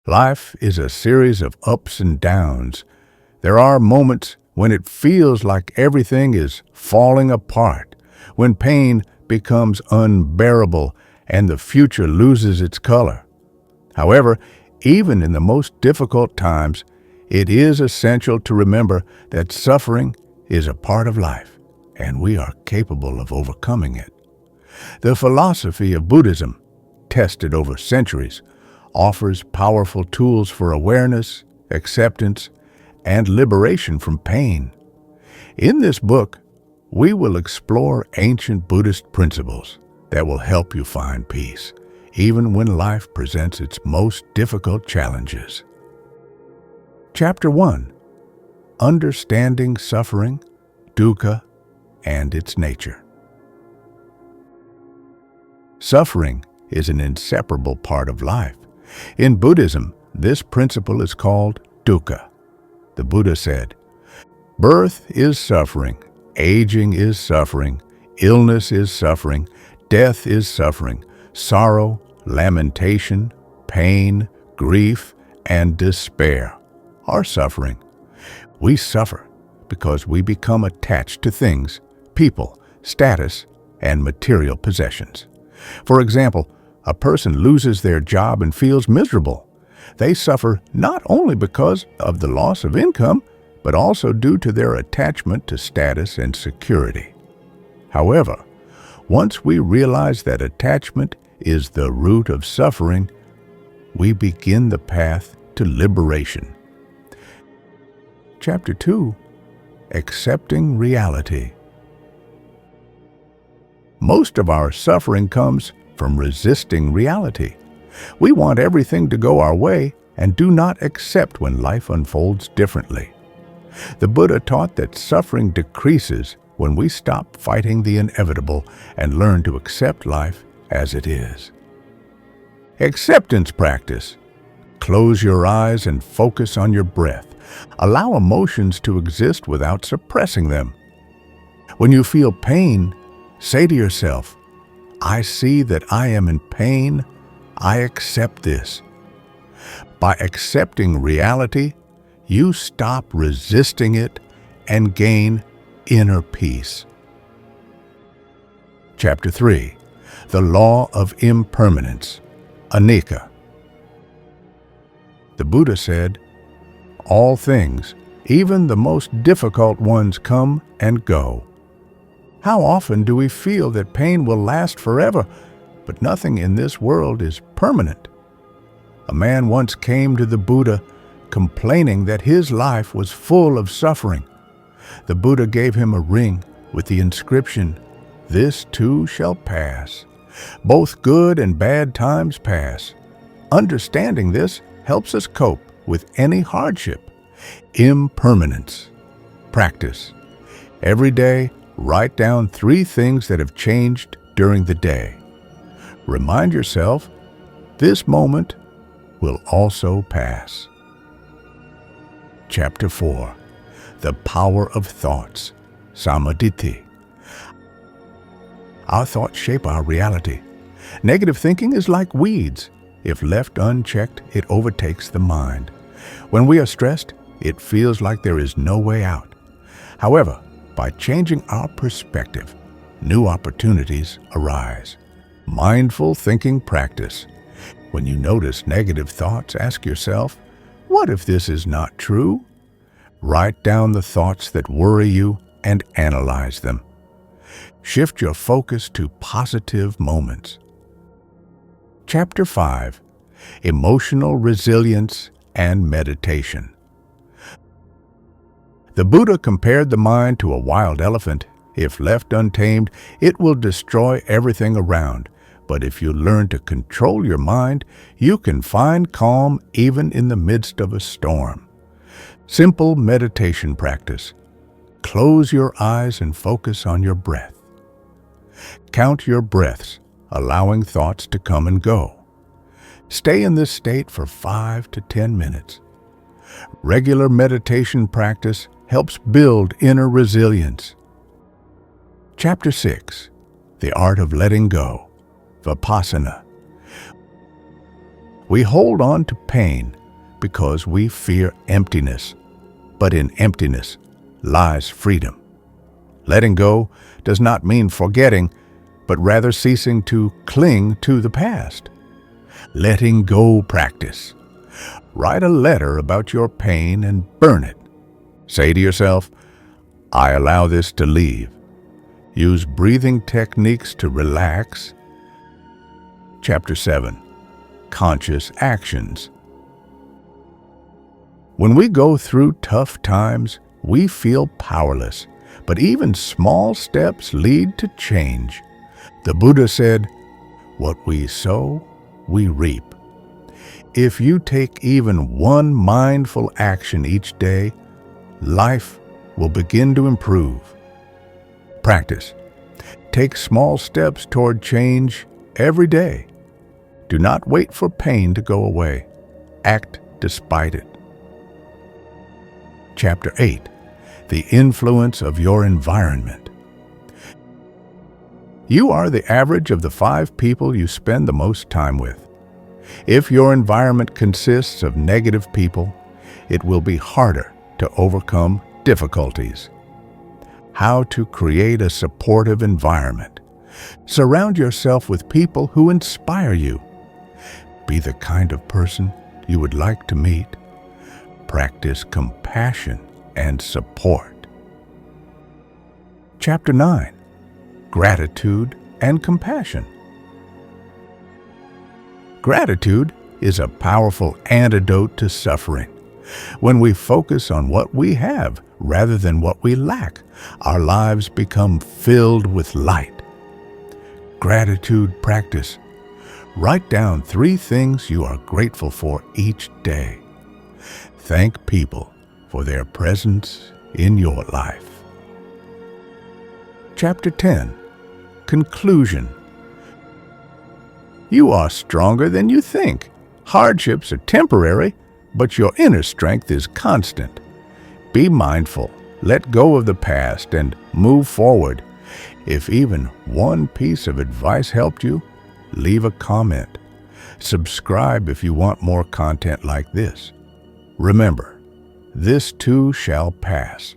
Life is a series of ups and downs. There are moments when it feels like everything is falling apart, when pain becomes unbearable and the future loses its color. However, even in the most difficult times, it is essential to remember that suffering is a part of life, and we are capable of overcoming it. The philosophy of Buddhism, tested over centuries, offers powerful tools for awareness, acceptance, and liberation from pain. In this book, we will explore ancient Buddhist principles that will help you find peace, even when life presents its most difficult challenges. Chapter 1. Understanding Suffering, Dukkha, and its Nature. Suffering is an inseparable part of life. In Buddhism, this principle is called dukkha. The Buddha said, "Birth is suffering, aging is suffering, illness is suffering, death is suffering, sorrow, lamentation, pain, grief, and despair are suffering." We suffer because we become attached to things, people, status, and material possessions. For example, a person loses their job and feels miserable. They suffer not only because of the loss of income, but also due to their attachment to status and security. However, once we realize that attachment is the root of suffering, we begin the path to liberation. Chapter 2. Accepting Reality. Most of our suffering comes from resisting reality. We want everything to go our way and do not accept when life unfolds differently. The Buddha taught that suffering decreases when we stop fighting the inevitable and learn to accept life as it is. Acceptance practice. Close your eyes and focus on your breath. Allow emotions to exist without suppressing them. When you feel pain, say to yourself, "I see that I am in pain. I accept this." By accepting reality, you stop resisting it and gain inner peace. Chapter 3. The Law of Impermanence, Anicca. The Buddha said, "All things, even the most difficult ones, come and go." How often do we feel that pain will last forever, but nothing in this world is permanent? A man once came to the Buddha complaining that his life was full of suffering. The Buddha gave him a ring with the inscription, "This too shall pass." Both good and bad times pass. Understanding this helps us cope with any hardship. Impermanence. Practice. Every day, write down 3 things that have changed during the day. Remind yourself, this moment will also pass. Chapter 4. The Power of Thoughts, Samadhi. Our thoughts shape our reality. Negative thinking is like weeds. If left unchecked, it overtakes the mind. When we are stressed, it feels like there is no way out. However, by changing our perspective, new opportunities arise. Mindful thinking practice. When you notice negative thoughts, ask yourself, what if this is not true? Write down the thoughts that worry you and analyze them. Shift your focus to positive moments. Chapter 5. Emotional Resilience and Meditation. The Buddha compared the mind to a wild elephant. If left untamed, it will destroy everything around. But if you learn to control your mind, you can find calm even in the midst of a storm. Simple meditation practice. Close your eyes and focus on your breath. Count your breaths, allowing thoughts to come and go. Stay in this state for 5 to 10 minutes. Regular meditation practice helps build inner resilience. Chapter 6. The Art of Letting Go, Vipassana. We hold on to pain because we fear emptiness, but in emptiness lies freedom. Letting go does not mean forgetting, but rather ceasing to cling to the past. Letting go practice. Write a letter about your pain and burn it. Say to yourself, I allow this to leave. Use breathing techniques to relax. Chapter 7. Conscious Actions. When we go through tough times, we feel powerless, but even small steps lead to change. The Buddha said, "What we sow, we reap." If you take even one mindful action each day, life will begin to improve. Practice. Take small steps toward change every day. Do not wait for pain to go away. Act despite it. Chapter 8. The Influence of Your Environment. You are the average of the 5 people you spend the most time with. If your environment consists of negative people, it will be harder to overcome difficulties. How to create a supportive environment. Surround yourself with people who inspire you. Be the kind of person you would like to meet. Practice compassion and support. Chapter 9. Gratitude and Compassion. Gratitude is a powerful antidote to suffering. When we focus on what we have rather than what we lack, our lives become filled with light. Gratitude practice. Write down 3 things you are grateful for each day. Thank people for their presence in your life. Chapter 10. Conclusion. You are stronger than you think. Hardships are temporary, but your inner strength is constant. Be mindful, let go of the past, and move forward. If even one piece of advice helped you, leave a comment. Subscribe if you want more content like this. Remember, this too shall pass.